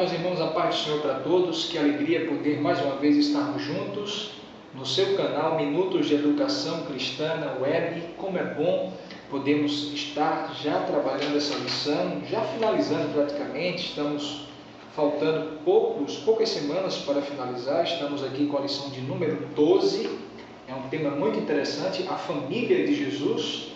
Meus irmãos, a paz do Senhor para todos, que alegria poder mais uma vez estarmos juntos no seu canal Minutos de Educação Cristã na Web. Como é bom podermos estar já trabalhando essa lição, já finalizando praticamente, estamos faltando poucas semanas para finalizar, estamos aqui com a lição de número 12, é um tema muito interessante, a família de Jesus,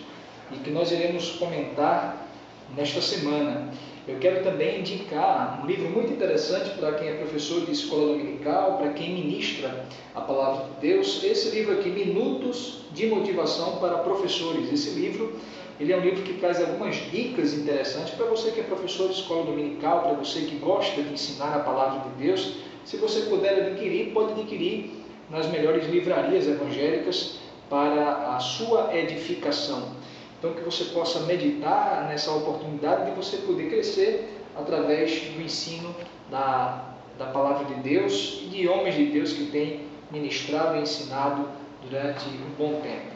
e que nós iremos comentar nesta semana. Eu quero também indicar um livro muito interessante para quem é professor de escola dominical, para quem ministra a palavra de Deus. Esse livro aqui, Minutos de Motivação para Professores. Esse livro, ele é um livro que traz algumas dicas interessantes para você que é professor de escola dominical, para você que gosta de ensinar a palavra de Deus. Se você puder adquirir, pode adquirir nas melhores livrarias evangélicas para a sua edificação. Então, que você possa meditar nessa oportunidade de você poder crescer através do ensino da palavra de Deus e de homens de Deus que têm ministrado e ensinado durante um bom tempo.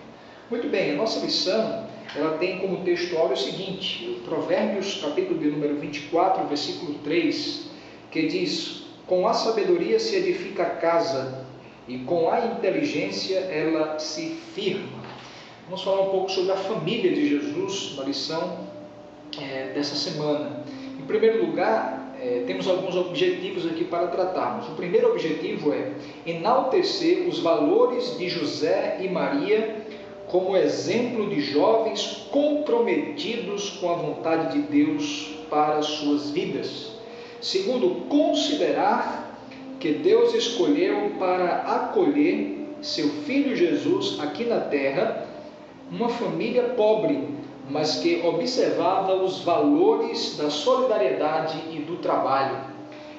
Muito bem, a nossa lição ela tem como textual o seguinte, Provérbios, capítulo de número 24, versículo 3, que diz: com a sabedoria se edifica a casa, e com a inteligência ela se firma. Vamos falar um pouco sobre a família de Jesus na lição dessa semana. Em primeiro lugar, temos alguns objetivos aqui para tratarmos. O primeiro objetivo é enaltecer os valores de José e Maria como exemplo de jovens comprometidos com a vontade de Deus para as suas vidas. Segundo, considerar que Deus escolheu para acolher seu filho Jesus aqui na terra uma família pobre, mas que observava os valores da solidariedade e do trabalho.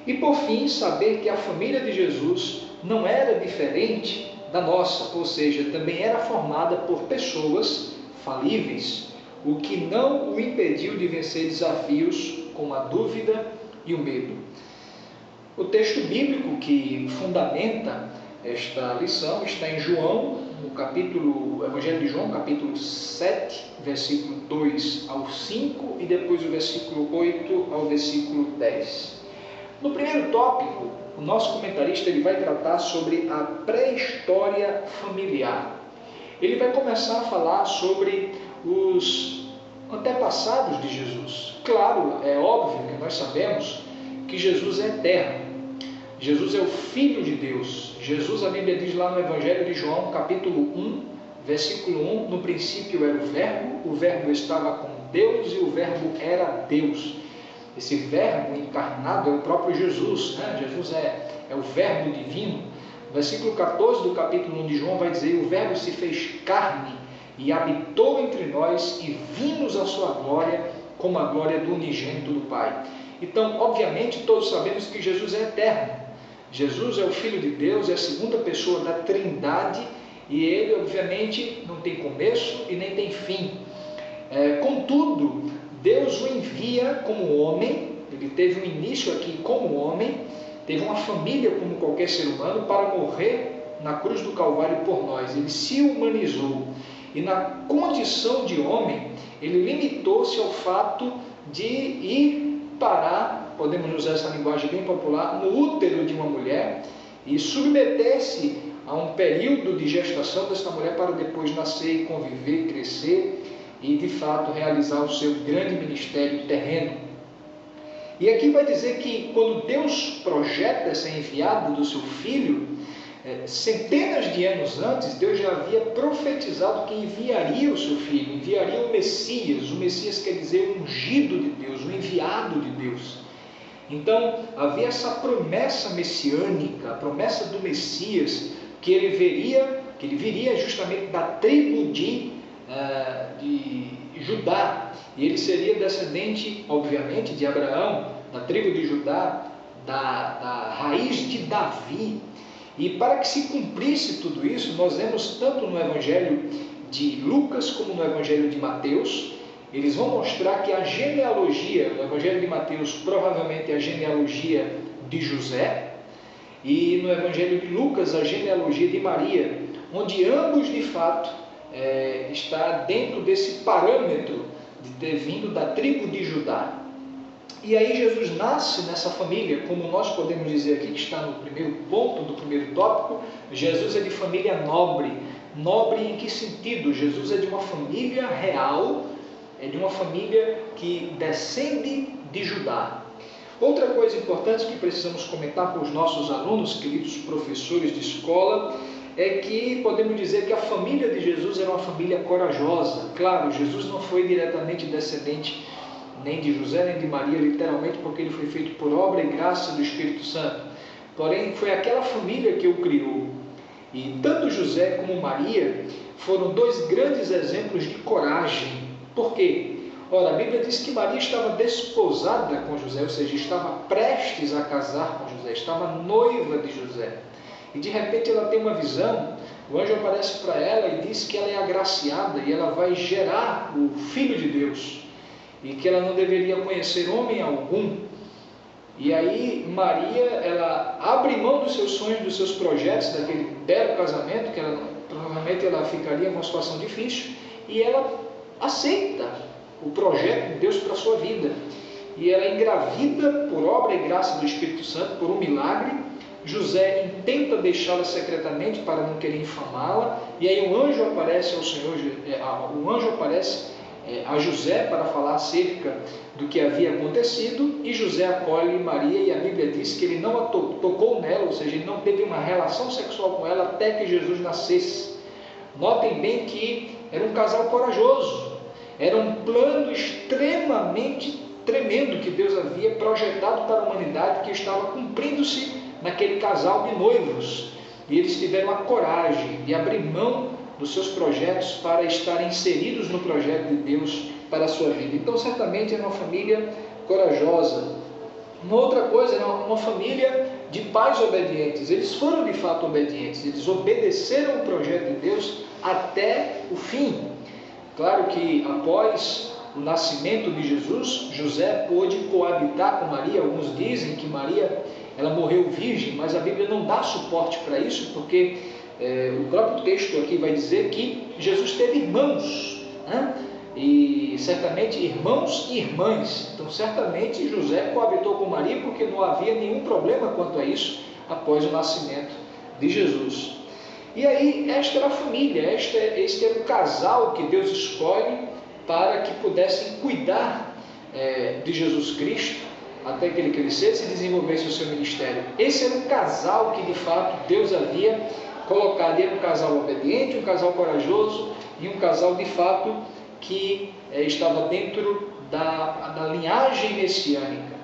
E por fim, saber que a família de Jesus não era diferente da nossa, ou seja, também era formada por pessoas falíveis, o que não o impediu de vencer desafios como a dúvida e o medo. O texto bíblico que fundamenta esta lição está em João, no Evangelho de João, capítulo 7, versículo 2 ao 5 e depois o versículo 8 ao versículo 10. No primeiro tópico, o nosso comentarista ele vai tratar sobre a pré-história familiar. Ele vai começar a falar sobre os antepassados de Jesus. Claro, é óbvio que nós sabemos que Jesus é eterno. Jesus é o Filho de Deus. Jesus, a Bíblia diz lá no Evangelho de João, capítulo 1, versículo 1, no princípio era o verbo estava com Deus e o verbo era Deus. Esse verbo encarnado é o próprio Jesus, né? Jesus é o verbo divino. O versículo 14 do capítulo 1 de João vai dizer: o verbo se fez carne e habitou entre nós e vimos a sua glória como a glória do unigênito do Pai. Então, obviamente, todos sabemos que Jesus é eterno. Jesus é o Filho de Deus, é a segunda pessoa da Trindade e ele, obviamente, não tem começo e nem tem fim. Contudo, Deus o envia como homem, ele teve um início aqui como homem, teve uma família como qualquer ser humano para morrer na cruz do Calvário por nós. Ele se humanizou e na condição de homem, ele limitou-se ao fato de ir parar, podemos usar essa linguagem bem popular, no útero de uma mulher e submeter-se a um período de gestação desta mulher para depois nascer e conviver, crescer e de fato realizar o seu grande ministério terreno. E aqui vai dizer que quando Deus projeta essa enviada do seu filho, centenas de anos antes, Deus já havia profetizado que enviaria o seu filho, enviaria o Messias quer dizer o ungido de Deus, o enviado de Deus. Então, havia essa promessa messiânica, a promessa do Messias, que ele viria justamente da tribo de Judá, e ele seria descendente, obviamente, de Abraão, da tribo de Judá, da raiz de Davi. E para que se cumprisse tudo isso, nós vemos tanto no Evangelho de Lucas como no Evangelho de Mateus, eles vão mostrar que a genealogia, no Evangelho de Mateus, provavelmente a genealogia de José, e no Evangelho de Lucas, a genealogia de Maria, onde ambos, de fato, está dentro desse parâmetro de ter vindo da tribo de Judá. E aí Jesus nasce nessa família, como nós podemos dizer aqui, que está no primeiro ponto do primeiro tópico. Jesus é de família nobre. Nobre em que sentido? Jesus é de uma família real, é de uma família que descende de Judá. Outra coisa importante que precisamos comentar com os nossos alunos, queridos professores de escola, é que podemos dizer que a família de Jesus era uma família corajosa. Claro, Jesus não foi diretamente descendente nem de José, nem de Maria, literalmente, porque ele foi feito por obra e graça do Espírito Santo. Porém, foi aquela família que o criou. E tanto José como Maria foram dois grandes exemplos de coragem. Por quê? Ora, a Bíblia diz que Maria estava desposada com José, ou seja, estava prestes a casar com José, estava noiva de José. E de repente ela tem uma visão, o anjo aparece para ela e diz que ela é agraciada e ela vai gerar o Filho de Deus. E que ela não deveria conhecer homem algum. E aí Maria, ela abre mão dos seus sonhos, dos seus projetos, daquele belo casamento, que provavelmente ela ficaria em uma situação difícil, e ela aceita o projeto de Deus para a sua vida. E ela é engravida por obra e graça do Espírito Santo, por um milagre. José intenta deixá-la secretamente para não querer infamá-la, e aí o anjo aparece ao Senhor, a José para falar acerca do que havia acontecido, e José acolhe Maria, e a Bíblia diz que ele não a tocou nela, ou seja, ele não teve uma relação sexual com ela até que Jesus nascesse. Notem bem que era um casal corajoso, era um plano extremamente tremendo que Deus havia projetado para a humanidade, que estava cumprindo-se naquele casal de noivos, e eles tiveram a coragem de abrir mão dos seus projetos para estarem inseridos no projeto de Deus para a sua vida. Então, certamente era uma família corajosa. Uma outra coisa, era uma família de pais obedientes. Eles foram de fato obedientes, eles obedeceram o projeto de Deus até o fim. Claro que após o nascimento de Jesus, José pôde coabitar com Maria. Alguns dizem que Maria ela morreu virgem, mas a Bíblia não dá suporte para isso, porque o próprio texto aqui vai dizer que Jesus teve irmãos, né? E certamente irmãos e irmãs. Então certamente José coabitou com Maria, porque não havia nenhum problema quanto a isso após o nascimento de Jesus. E aí esta era a família, este era o casal que Deus escolhe para que pudessem cuidar de Jesus Cristo até que ele crescesse e desenvolvesse o seu ministério. Esse era o casal que de fato Deus havia colocado. Era um casal obediente, um casal corajoso e um casal de fato que estava dentro da linhagem messiânica.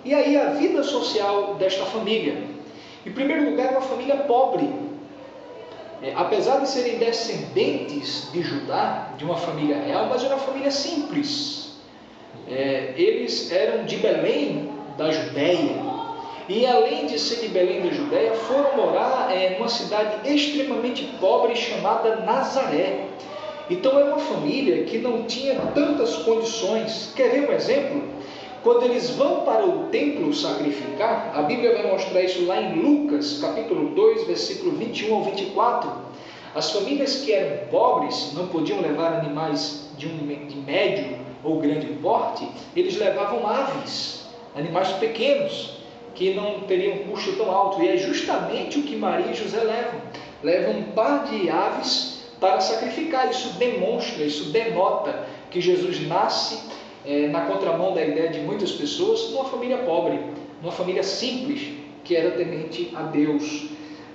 E aí a vida social desta família. Em primeiro lugar, uma família pobre. Apesar de serem descendentes de Judá, de uma família real, mas era uma família simples. Eles eram de Belém, da Judéia, e além de ser de Belém da Judéia, foram morar numa cidade extremamente pobre chamada Nazaré. Então era uma família que não tinha tantas condições. Quer ver um exemplo? Quando eles vão para o templo sacrificar, a Bíblia vai mostrar isso lá em Lucas, capítulo 2, versículo 21 ao 24. As famílias que eram pobres, não podiam levar animais de médio ou grande porte, eles levavam aves, animais pequenos, que não teriam custo tão alto. E é justamente o que Maria e José levam. Levam um par de aves para sacrificar. Isso demonstra, isso denota que Jesus nasce na contramão da ideia de muitas pessoas, numa família pobre, numa família simples, que era temente a Deus.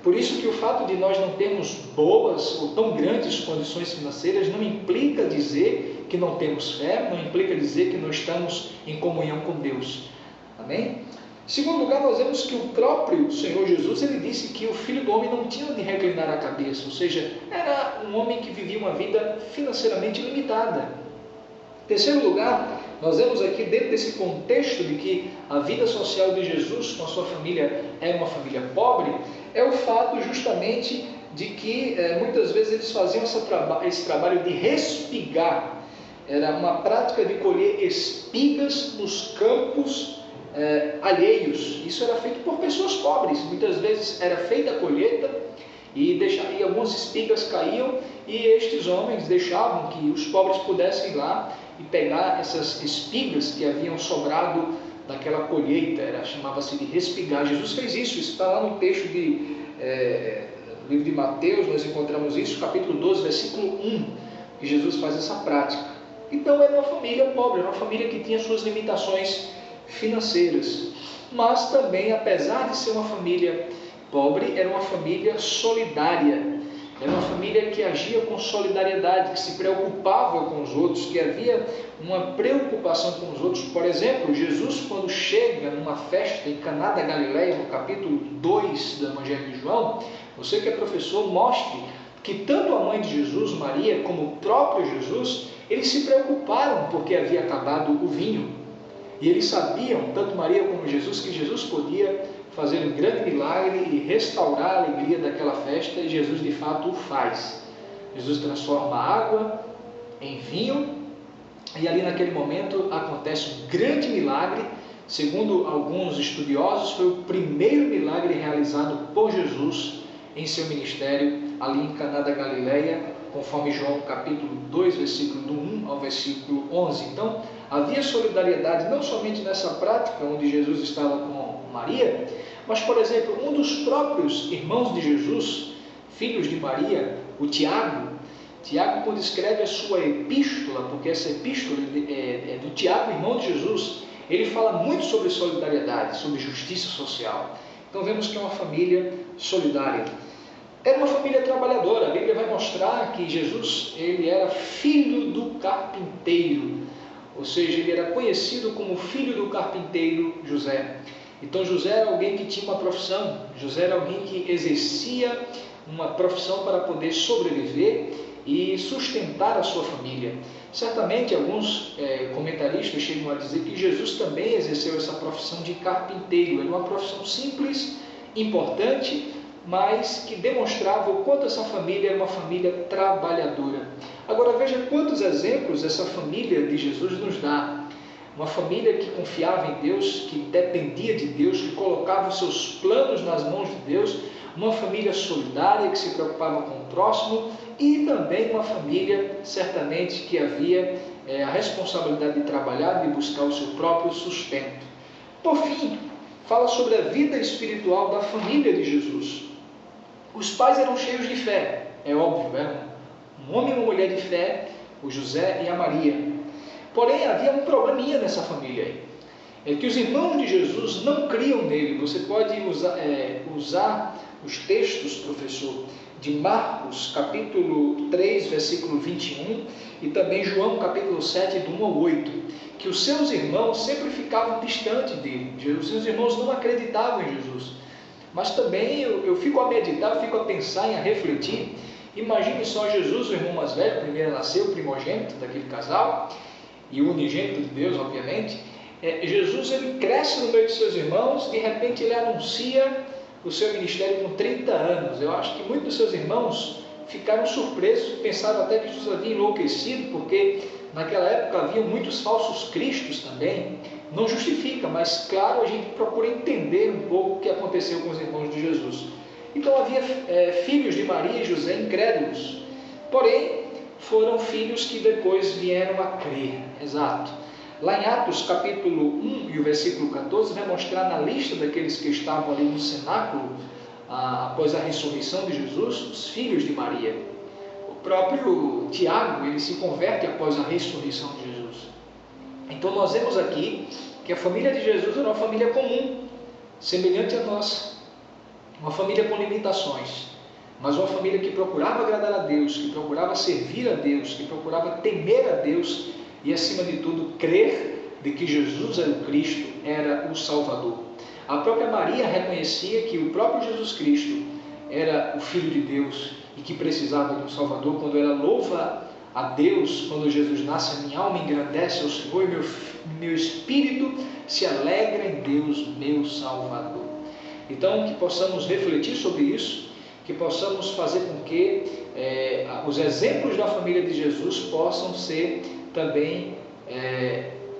Por isso que o fato de nós não termos boas ou tão grandes condições financeiras não implica dizer que não temos fé, não implica dizer que não estamos em comunhão com Deus. Amém? Em segundo lugar, nós vemos que o próprio Senhor Jesus, ele disse que o Filho do Homem não tinha de reclinar a cabeça, ou seja, era um homem que vivia uma vida financeiramente limitada. Em terceiro lugar, nós vemos aqui dentro desse contexto de que a vida social de Jesus com a sua família era uma família pobre, é o fato justamente de que muitas vezes eles faziam esse trabalho de respigar. Era uma prática de colher espigas nos campos alheios. Isso era feito por pessoas pobres. Muitas vezes era feita a colheita e algumas espigas caíam, e estes homens deixavam que os pobres pudessem ir lá e pegar essas espigas que haviam sobrado daquela colheita, chamava-se de respigar. Jesus fez isso está lá no texto do livro de Mateus, nós encontramos isso, capítulo 12, versículo 1, que Jesus faz essa prática. Então era uma família pobre, era uma família que tinha suas limitações financeiras, mas também, apesar de ser uma família pobre, era uma família solidária. Era uma família que agia com solidariedade, que se preocupava com os outros, que havia uma preocupação com os outros. Por exemplo, Jesus, quando chega numa festa em Caná da Galileia, no capítulo 2 do Evangelho de João, você que é professor, mostre que tanto a mãe de Jesus, Maria, como o próprio Jesus, eles se preocuparam porque havia acabado o vinho. E eles sabiam, tanto Maria como Jesus, que Jesus podia fazer um grande milagre e restaurar a alegria daquela festa, e Jesus de fato o faz. Jesus transforma a água em vinho, e ali naquele momento acontece um grande milagre. Segundo alguns estudiosos, foi o primeiro milagre realizado por Jesus em seu ministério ali em Caná da Galileia, conforme João capítulo 2, versículo do 1 ao versículo 11. Então, havia solidariedade não somente nessa prática onde Jesus estava com Maria, mas, por exemplo, um dos próprios irmãos de Jesus, filhos de Maria, o Tiago, quando escreve a sua epístola, porque essa epístola é do Tiago, irmão de Jesus, ele fala muito sobre solidariedade, sobre justiça social. Então vemos que é uma família solidária. Era uma família trabalhadora. A Bíblia vai mostrar que Jesus ele era filho do carpinteiro, ou seja, ele era conhecido como filho do carpinteiro José. Então José era alguém que tinha uma profissão, José era alguém que exercia uma profissão para poder sobreviver e sustentar a sua família. Certamente alguns comentaristas chegam a dizer que Jesus também exerceu essa profissão de carpinteiro. Era uma profissão simples, importante, mas que demonstrava o quanto essa família era uma família trabalhadora. Agora veja quantos exemplos essa família de Jesus nos dá. Uma família que confiava em Deus, que dependia de Deus, que colocava os seus planos nas mãos de Deus, uma família solidária que se preocupava com o próximo, e também uma família, certamente, que havia a responsabilidade de trabalhar, de buscar o seu próprio sustento. Por fim, fala sobre a vida espiritual da família de Jesus. Os pais eram cheios de fé, é óbvio, eram um homem e uma mulher de fé, o José e a Maria. Porém, havia um probleminha nessa família aí. É que os irmãos de Jesus não criam nele. Você pode usar os textos, professor, de Marcos, capítulo 3, versículo 21, e também João, capítulo 7, do 1 ao 8, que os seus irmãos sempre ficavam distantes dele. Os seus irmãos não acreditavam em Jesus. Mas também eu fico a meditar, eu fico a pensar e a refletir. Imagine só Jesus, o irmão mais velho, primeiro nasceu, o primogênito daquele casal, e o unigênito de Deus, obviamente. Jesus ele cresce no meio de seus irmãos, de repente ele anuncia o seu ministério com 30 anos. Eu acho que muitos dos seus irmãos ficaram surpresos, pensaram até que Jesus havia enlouquecido, porque naquela época havia muitos falsos cristos também. Não justifica, mas claro, a gente procura entender um pouco o que aconteceu com os irmãos de Jesus. Então havia filhos de Maria e José incrédulos, porém foram filhos que depois vieram a crer. Exato. Lá em Atos capítulo 1 e o versículo 14 vai mostrar na lista daqueles que estavam ali no cenáculo após a ressurreição de Jesus, os filhos de Maria. O próprio Tiago, ele se converte após a ressurreição de Jesus. Então nós vemos aqui que a família de Jesus era uma família comum, semelhante à nossa, uma família com limitações, mas uma família que procurava agradar a Deus, que procurava servir a Deus, que procurava temer a Deus e, acima de tudo, crer de que Jesus era o Cristo, era o Salvador. A própria Maria reconhecia que o próprio Jesus Cristo era o Filho de Deus e que precisava de um Salvador. Quando ela louva a Deus, quando Jesus nasce, minha alma engrandece ao Senhor e meu espírito se alegra em Deus, meu Salvador. Então, que possamos refletir sobre isso, que possamos fazer com que os exemplos da família de Jesus possam ser também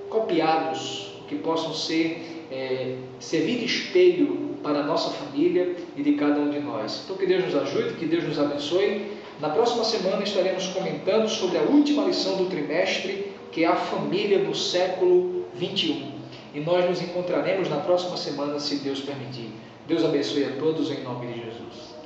copiados, que possam servir de espelho para a nossa família e de cada um de nós. Então que Deus nos ajude, que Deus nos abençoe. Na próxima semana estaremos comentando sobre a última lição do trimestre, que é a família no século 21. E nós nos encontraremos na próxima semana, se Deus permitir. Deus abençoe a todos em nome de Jesus.